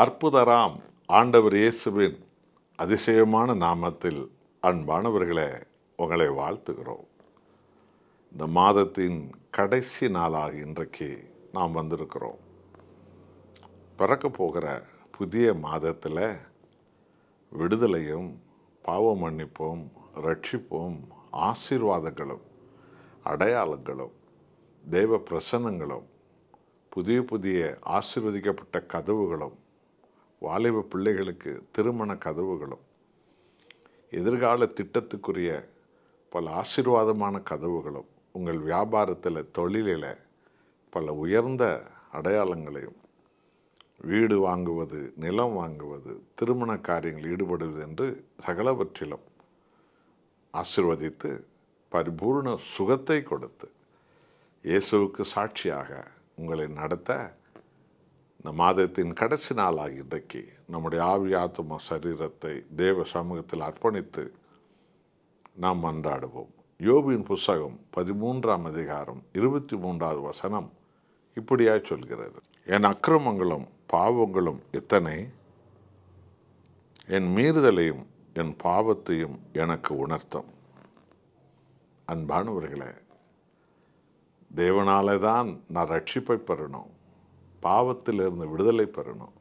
அற்புதராம் ஆண்டவர் இயேசுவின் அதிசயமான நாமத்தில் அன்பானவர்களே, உங்களை வாழ்த்துகிறோம். இந்த மாதத்தின் கடைசி நாளாக இன்றைக்கு நாம் வந்திருக்கிறோம். பிறக்க போகிற புதிய மாதத்தில் விடுதலையும், பாவ மன்னிப்பும், ரட்சிப்பும், ஆசீர்வாதங்களும், அடையாளங்களும், தெய்வ பிரசன்னங்களும், புதிய புதிய ஆசீர்வதிக்கப்பட்ட கதவுகளும், வாலிப பிள்ளைகளுக்கு திருமண கதவுகளும், எதிர்கால திட்டத்துக்குரிய பல ஆசீர்வாதமான கதவுகளும், உங்கள் வியாபாரத்தில், தொழிலில் பல உயர்ந்த அடையாளங்களையும், வீடு வாங்குவது, நிலம் வாங்குவது, திருமண காரியங்கள் ஈடுபடுவது என்று சகலவற்றிலும் ஆசீர்வதித்து பரிபூர்ண சுகத்தை கொடுத்து இயேசுவுக்கு சாட்சியாக உங்களை நடத்த இந்த மாதத்தின் கடைசி நாளாகி இன்றைக்கு நம்முடைய ஆவி, ஆத்தும, சரீரத்தை தேவ சமூகத்தில் அர்ப்பணித்து நாம் மன்றாடுவோம். யோபின் புஸ்தகம் 13ஆம் அதிகாரம் 23வது வசனம் இப்படியாய் சொல்கிறது: என் அக்கிரமங்களும் பாவங்களும் எத்தனை, என் மீறுதலையும் என் பாவத்தையும் எனக்கு உணர்த்தும். அன்பானவர்களே, தேவனாலே தான் நான் ரட்சிப்பை பெறணும், பாவத்திலிருந்து விடுதலை பெறணும்.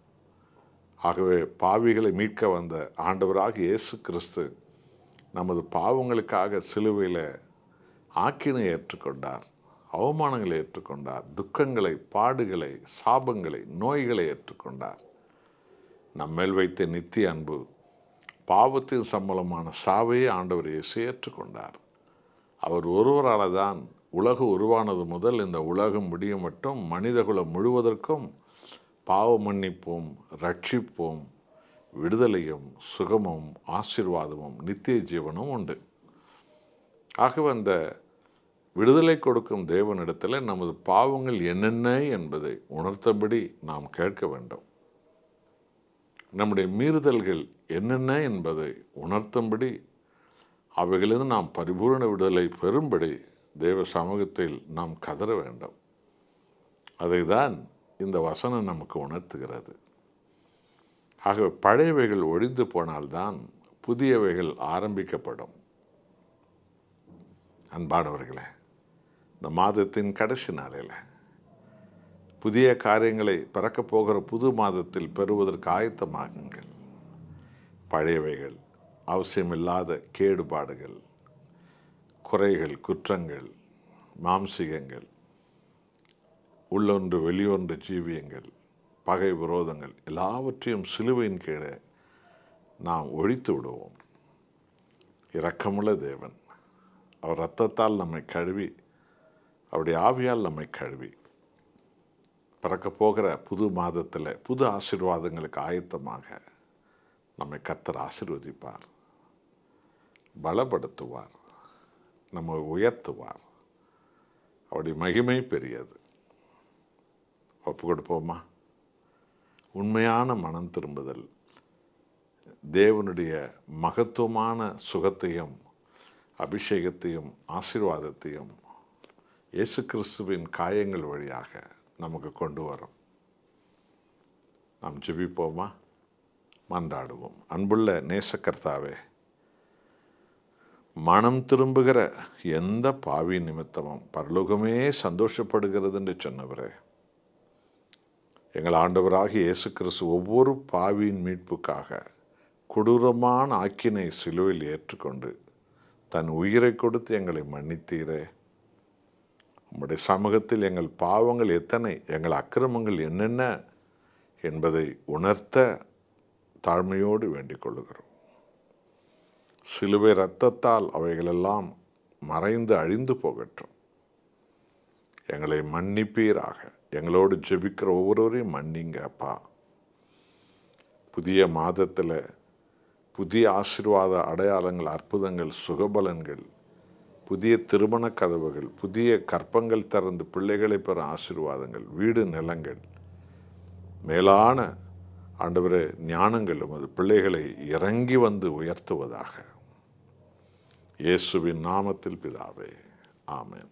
ஆகவே பாவிகளை மீட்க வந்த ஆண்டவராக இயேசு கிறிஸ்து நமது பாவங்களுக்காக சிலுவையில் ஆக்கினை ஏற்றுக்கொண்டார், அவமானங்களை ஏற்றுக்கொண்டார், துக்கங்களை, பாடுகளை, சாபங்களை, நோய்களை ஏற்றுக்கொண்டார். நம்மேல் வைத்த நித்திய அன்பு, பாவத்தின் சம்பளமான சாவையே ஆண்டவர் இயேசு ஏற்றுக்கொண்டார். அவர் ஒருவரால் தான் உலகம் உருவானது முதல் இந்த உலகம் முடியும் மட்டும் மனிதகுலம் முழுவதற்கும் பாவ மன்னிப்பும், ரட்சிப்பும், விடுதலையும், சுகமும், ஆசீர்வாதமும், நித்திய ஜீவனும் உண்டு. ஆகவே அந்த விடுதலை கொடுக்கும் தேவனிடத்தில் நமது பாவங்கள் என்னென்ன என்பதை உணர்த்தபடி நாம் கேட்க வேண்டும். நம்முடைய மீறுதல்கள் என்னென்ன என்பதை உணர்த்தும்படி, அவைகளிலிருந்து நாம் பரிபூர்ண விடுதலை பெறும்படி தேவ சமூகத்தில் நாம் கதற வேண்டும். அதை தான் இந்த வசனம் நமக்கு உணர்த்துகிறது. ஆகவே பழையவைகள் ஒழிந்து போனால்தான் புதியவைகள் ஆரம்பிக்கப்படும். அன்பானவர்களே, இந்த மாதத்தின் கடைசி நாளில் புதிய காரியங்களை பிறக்கப் போகிற புது மாதத்தில் பெறுவதற்கு ஆயத்தமாகுங்கள். பழையவைகள், அவசியமில்லாத கேடுபாடுகள், குறைகள், குற்றங்கள், மாம்சிகங்கள், உள்ளொன்று வெளியொன்று ஜீவியங்கள், பகை விரோதங்கள் எல்லாவற்றையும் சிலுவையின் கீழே நாம் ஒழித்து விடுவோம். இரக்கமுள்ள தேவன் அவர் இரத்தத்தால் நம்மை கழுவி, அவருடைய ஆவியால் நம்மை கழுவி, பிறக்க போகிற புது மாதத்தில் புது ஆசீர்வாதங்களுக்கு ஆயத்தமாக நம்மை கர்த்தர் ஆசீர்வதிப்பார், பலப்படுத்துவார், நம்மை உயர்த்துவார். அவருடைய மகிமை பெரியது. ஒப்பு கொடுப்போமா? உண்மையான மனம் திரும்புதல் தேவனுடைய மகத்துவமான சுகத்தையும், அபிஷேகத்தையும், ஆசீர்வாதத்தையும் இயேசு கிறிஸ்துவின் காயங்கள் வழியாக நமக்கு கொண்டு வரும். நாம் ஜெபிப்போமா? மன்றாடுவோம். அன்புள்ள நேசக்கர்த்தாவே, மனம் திரும்புகிற எந்த பாவி நிமித்தமும் பரலோகமே சந்தோஷப்படுகிறது என்று சொன்னவரே, எங்கள் ஆண்டவராகிய இயேசு கிறிஸ்து ஒவ்வொரு பாவியின் மீட்புக்காக கொடூரமான ஆக்கினை சிலுவையில் ஏற்றுக்கொண்டு தன் உயிரை கொடுத்து எங்களை மன்னித்தீரே. உம்முடைய சமூகத்தில் எங்கள் பாவங்கள் எத்தனை, எங்கள் அக்கிரமங்கள் என்னென்ன என்பதை உணர்த்த தாழ்மையோடு வேண்டிக் கொள்ளுகிறோம். சிலுவை இரத்தத்தால் அவைகளெல்லாம் மறைந்து அழிந்து போகட்டும். எங்களை மன்னிப்பீராக. எங்களோடு ஜெபிக்கிற ஒவ்வொருவரையும் மன்னிங்க அப்பா. புதிய மாதத்தில் புதிய ஆசீர்வாத அடையாளங்கள், அற்புதங்கள், சுகபலன்கள், புதிய திருமண கதவுகள், புதிய கற்பங்கள் திறந்து பிள்ளைகளை பெற ஆசீர்வாதங்கள், வீடு நிலங்கள், மேலான ஆண்டவரே ஞானங்கள் உமது பிள்ளைகளை இறங்கி வந்து உயர்த்துவதாக. இயேசுவின் நாமத்தில் பிதாவே, ஆமென்.